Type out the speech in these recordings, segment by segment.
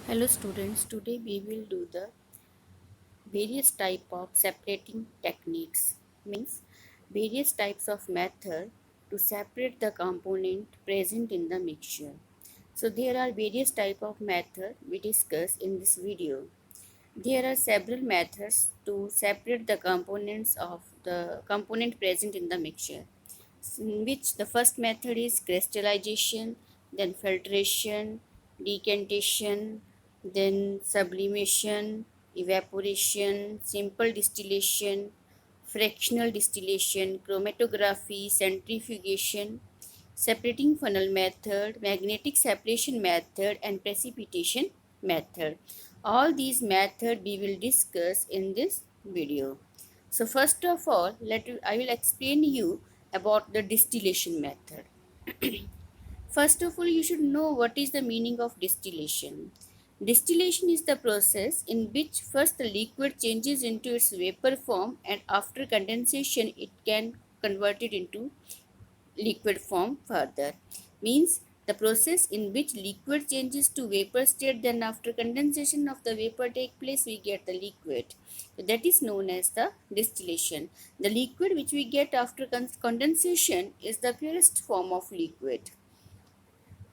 Hello students, today we will do the various type of separating techniques, means various types of method to separate the component present in the mixture. So there are various type of method we discuss in this video. There are several methods to separate the components of the component present in the mixture, in which the first method is crystallization, then filtration, decantation, then sublimation, evaporation, simple distillation, fractional distillation, chromatography, centrifugation, separating funnel method, magnetic separation method, and precipitation method. All these methods we will discuss in this video. So first of all, I will explain you about the distillation method. First of all, you should know what is the meaning of distillation. Distillation is the process in which first the liquid changes into its vapor form and after condensation it can convert it into liquid form further. Means the process in which liquid changes to vapor state, then after condensation of the vapor take place we get the liquid. So that is known as the distillation. The liquid which we get after condensation is the purest form of liquid.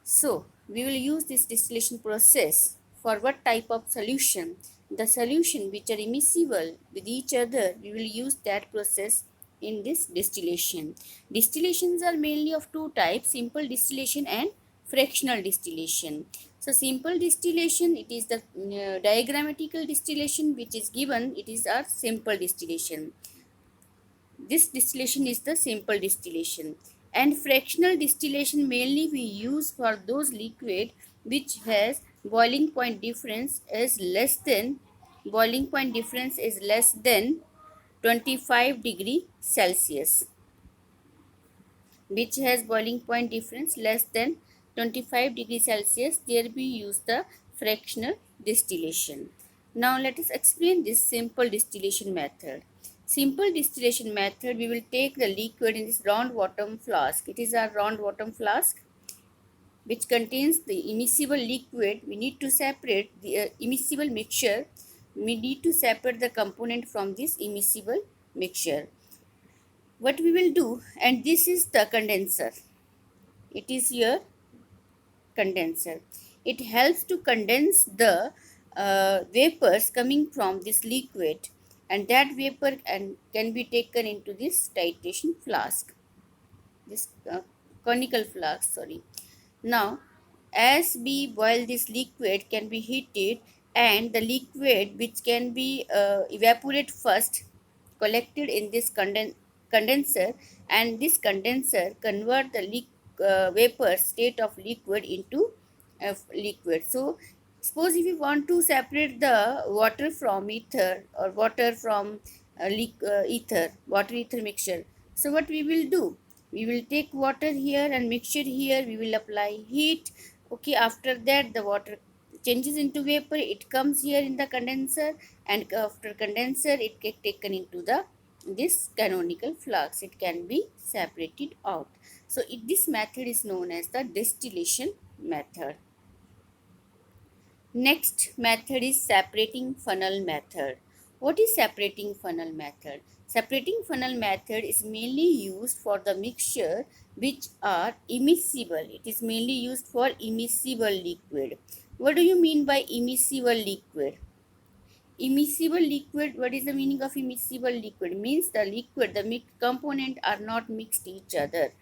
So we will use this distillation process for what type of solution? The solution which are immiscible with each other, we will use that process in this distillation. Distillations are mainly of two types, simple distillation and fractional distillation. So simple distillation, it is the diagrammatical distillation which is given, it is our simple distillation. This distillation is the simple distillation, and fractional distillation mainly we use for those liquid which has boiling point difference is less than 25 degree Celsius, which has boiling point difference less than 25 degrees Celsius. There we use the fractional distillation. Now let us explain this simple distillation method. Simple distillation method, we will take the liquid in this round bottom flask. It is our round bottom flask which contains the immiscible liquid. We need to separate the immiscible mixture. We need to separate the component from this immiscible mixture. What we will do, and this is the condenser. It is your condenser. It helps to condense the vapors coming from this liquid, and that vapor can be taken into this titration flask, this conical flask, sorry. Now, as we boil this liquid can be heated, and the liquid which can be evaporate first collected in this condenser, and this condenser convert the vapor state of liquid into liquid. So suppose if you want to separate the water from ether, or water from water ether mixture, so what we will do, we will take water here and mixture here, we will apply heat. Okay, after that the water changes into vapor, it comes here in the condenser, and after condenser it get taken into the this canonical flux, it can be separated out. So this method is known as the distillation method. Next method is separating funnel method. What is separating funnel method? Separating funnel method is mainly used for the mixture which are immiscible. It is mainly used for immiscible liquid. What do you mean by immiscible liquid? Immiscible liquid, what is the meaning of immiscible liquid? Means the liquid, the component are not mixed each other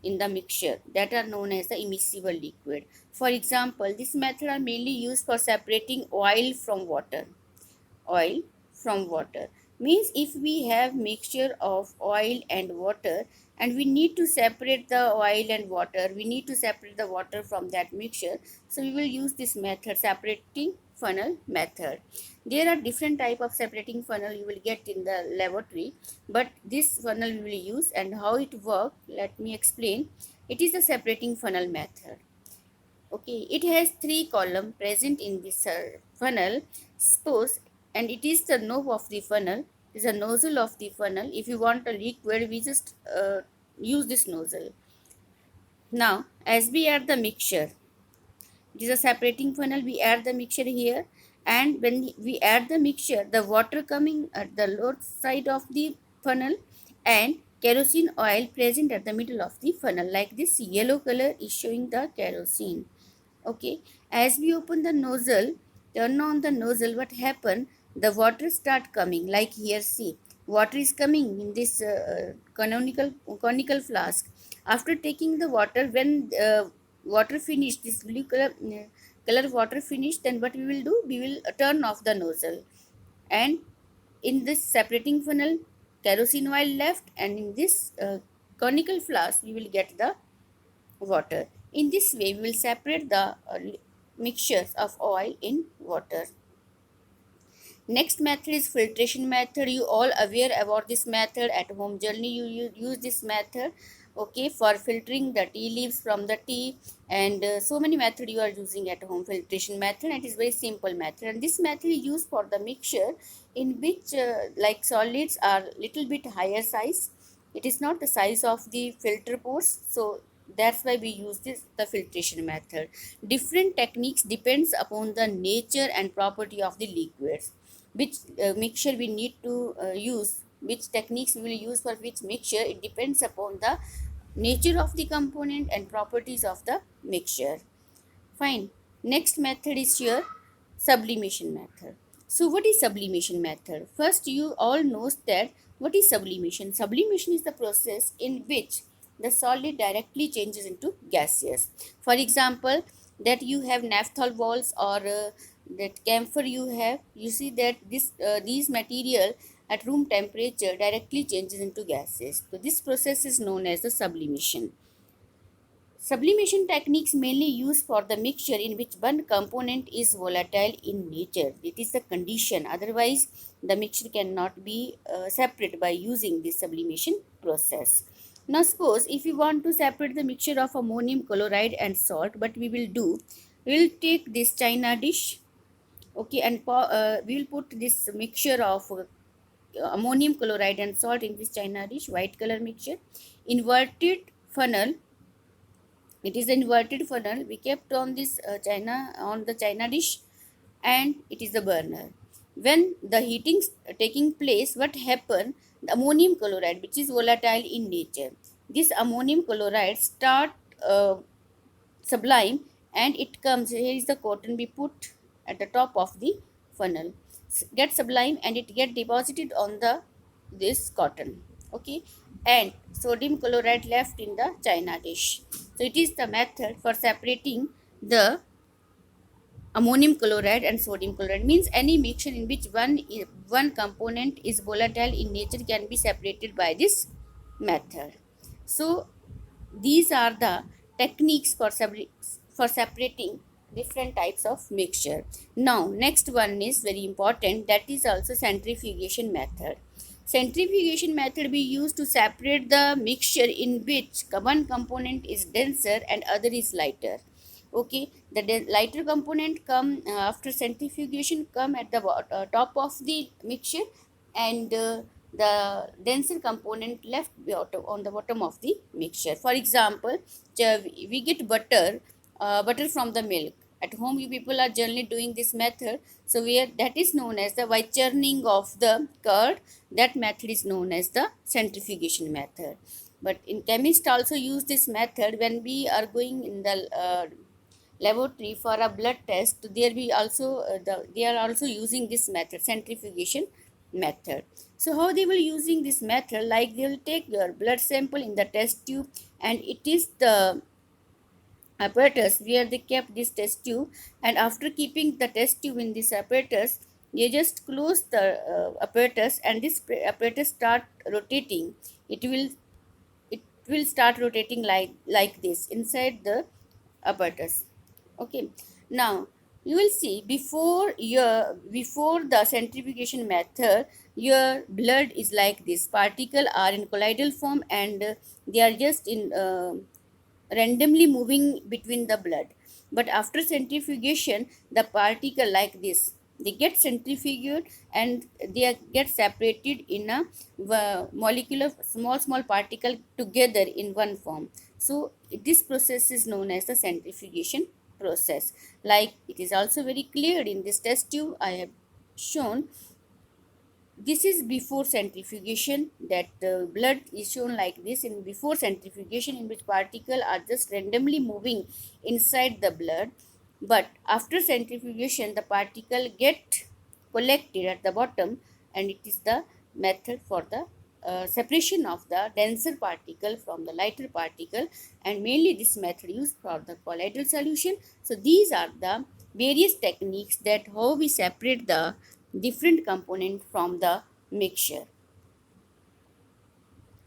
in the mixture, that are known as the immiscible liquid. For example, this method are mainly used for separating oil from water. Oil from water means if we have mixture of oil and water, and we need to separate the oil and water, we need to separate the water from that mixture, so we will use this method, separating funnel method. There are different type of separating funnel you will get in the laboratory, but this funnel we will use, and how it work, let me explain. It is the separating funnel method. Okay, it has three columns present in this funnel. Suppose, and it is the knob of the funnel, it is a nozzle of the funnel. If you want a liquid, we just use this nozzle. Now, as we add the mixture, It is a separating funnel. We add the mixture here, and when we add the mixture, the water coming at the lower side of the funnel and kerosene oil present at the middle of the funnel. Like this yellow color is showing the kerosene. Okay, as we open the nozzle, turn on the nozzle, what happen, the water start coming. Like here, see, water is coming in this conical flask. After taking the water, when water finish, this blue color water finish, then what we will do, we will turn off the nozzle, and in this separating funnel, kerosene oil left, and in this conical flask we will get the water. In this way, we will separate the mixtures of oil in water. Next method is filtration method. You all aware about this method. At home journey, you use this method, okay, for filtering the tea leaves from the tea, and so many method you are using at home. Filtration method, and it is very simple method, and this method is used for the mixture in which like solids are little bit higher size. It is not the size of the filter pores, so that's why we use this the filtration method. Different techniques depends upon the nature and property of the liquids, which mixture we need to use, which techniques we will use for which mixture. It depends upon the nature of the component and properties of the mixture. Fine. Next method is your sublimation method. So what is sublimation method? First, you all knows that what is sublimation. Sublimation is the process in which the solid directly changes into gaseous. For example, that you have naphthol walls, or that camphor you have, you see that these material at room temperature directly changes into gases. So this process is known as the sublimation. Sublimation techniques mainly used for the mixture in which one component is volatile in nature. It is the condition, otherwise the mixture cannot be separate by using this sublimation process. Now suppose if you want to separate the mixture of ammonium chloride and salt, what we will do, we will take this china dish, okay, and we will put this mixture of ammonium chloride and salt in this china dish, white color mixture, inverted funnel. It is an inverted funnel. We kept on this china dish, and it is the burner. When the heating taking place, what happen? The ammonium chloride, which is volatile in nature, this ammonium chloride start uh, sublime, and it comes. Here is the cotton we put at the top of the funnel. Get sublime, and it get deposited on the this cotton. Okay, and sodium chloride left in the china dish. So it is the method for separating the ammonium chloride and sodium chloride. Means any mixture in which one component is volatile in nature can be separated by this method. So these are the techniques for separating different types of mixture. Now next one is very important, that is also centrifugation method. Centrifugation method we use to separate the mixture in which one component is denser and other is lighter. Okay, the lighter component come after centrifugation come at the top of the mixture, and the denser component left on the bottom of the mixture. For example, we get butter from the milk. At home you people are generally doing this method, so where that is known as the, by churning of the curd, that method is known as the centrifugation method. But in chemists also use this method when we are going in the laboratory for a blood test. There we also they are also using this method, centrifugation method. So how they will using this method, like they will take your blood sample in the test tube, and it is the apparatus where they kept this test tube, and after keeping the test tube in this apparatus, you just close the apparatus, and this apparatus start rotating. It will start rotating like this inside the apparatus. Okay, now you will see before the centrifugation method, your blood is like this. Particle are in colloidal form, and they are just in randomly moving between the blood. But after centrifugation, the particle like this, they get centrifuged, and get separated in a molecular small particle together in one form. So this process is known as the centrifugation process. Like it is also very clear in this test tube I have shown. This is before centrifugation, that the blood is shown like this in before centrifugation, in which particles are just randomly moving inside the blood, but after centrifugation the particle get collected at the bottom, and it is the method for the separation of the denser particle from the lighter particle, and mainly this method used for the colloidal solution. So these are the various techniques that how we separate the different component from the mixture.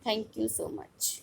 Thank you so much.